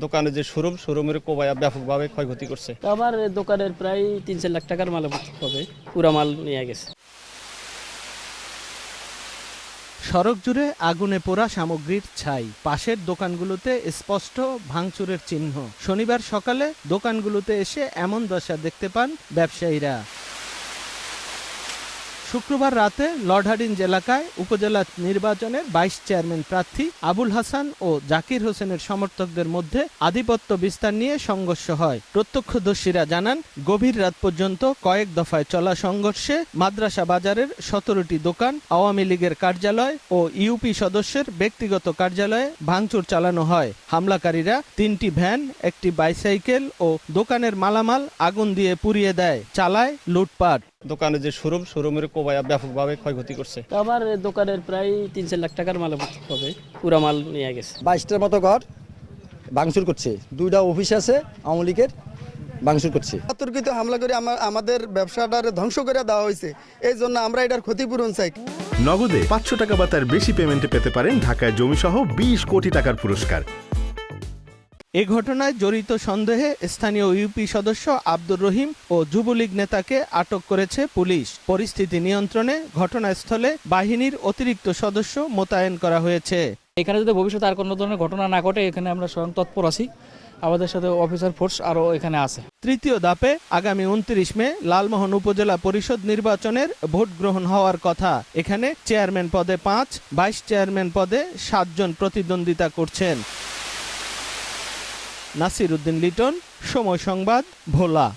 দোকানে যে শোরুমের কোবায়া ব্যাপকভাবে ক্ষয়ক্ষতি করছে। আমার দোকানের প্রায় 3-4 লাখ টাকার মাল হবে, পুরা মাল নিয়ে গেছে। সড়ক জুড়ে আগুনে পোড়া সামগ্রীর ছাই, পাশের দোকানগুলোতে স্পষ্ট ভাঙচুরের চিহ্ন। শনিবার সকালে দোকানগুলোতে এসে এমন দশা দেখতে পান ব্যবসায়ীরা। শুক্রবার রাতে লর্ডহার্ডিঞ্জ এলাকায় উপজেলা নির্বাচনের 22 চেয়ারম্যান প্রার্থী আবুল হাসান ও জাকির হোসেনের সমর্থকদের মধ্যে আধিপত্য বিস্তার নিয়ে সংঘর্ষ হয়। প্রত্যক্ষদর্শীরা জানান, গভীর রাত পর্যন্ত কয়েক দফায় চলা সংঘর্ষে মাদ্রাসা বাজারের 17টি দোকান, আওয়ামী লীগের কার্যালয় ও ইউপি সদস্যের ব্যক্তিগত কার্যালয়ে ভাঙচুর চালানো হয়। হামলাকারীরা 3টি ভ্যান, একটি বাইসাইকেল ও দোকানের মালামাল আগুন দিয়ে পুড়িয়ে দেয়, চালায় লুটপাট। দোকানে যে শোরুমের কোবায়া ব্যাপকভাবে ক্ষয়ক্ষতি করছে। আমার দোকানের প্রায় 3-4 লাখ টাকার মাল হবে, পুরা মাল নিয়ে গেছে। 22টার মতো ঘর ভাঙচুর করছে, 2টা অফিস আছে আওয়ামী লীগের, ভাঙচুর করছে। অতর্কিত হামলা করে আমাদের ব্যবসাটারে ধ্বংস করে দেওয়া হয়েছে, এই জন্য আমরা এটার ক্ষতিপূরণ চাই। নগদে 500 টাকা বা তার বেশি পেমেন্টে পেতে পারেন ঢাকায় জমিসহ 20 কোটি টাকার পুরস্কার। এ ঘটনায় জড়িত সন্দেহে স্থানীয় ইউপি সদস্য আব্দুর রহিম ও যুবলীগ নেতাকে আটক করেছে পুলিশ। পরিস্থিতি নিয়ন্ত্রণে ঘটনাস্থলে বাহিনীর অতিরিক্ত সদস্য মোতায়েন করা হয়েছে। এখানে যদি ভবিষ্যতে আর কোনো ধরনের ঘটনা না ঘটে, এখানে আমরা স্বয়ং তৎপর আছি। আমাদের সাথে অফিসার ফোর্স আরও এখানে আছে। তৃতীয় ধাপে আগামী 29 মে লালমোহন উপজেলা পরিষদ নির্বাচনের ভোট গ্রহণ হওয়ার কথা। এখানে চেয়ারম্যান পদে 5, ভাইস চেয়ারম্যান পদে 7 জন প্রতিদ্বন্দ্বিতা করছেন। নাসির উদ্দিন লিটন, সময় সংবাদ, ভোলা।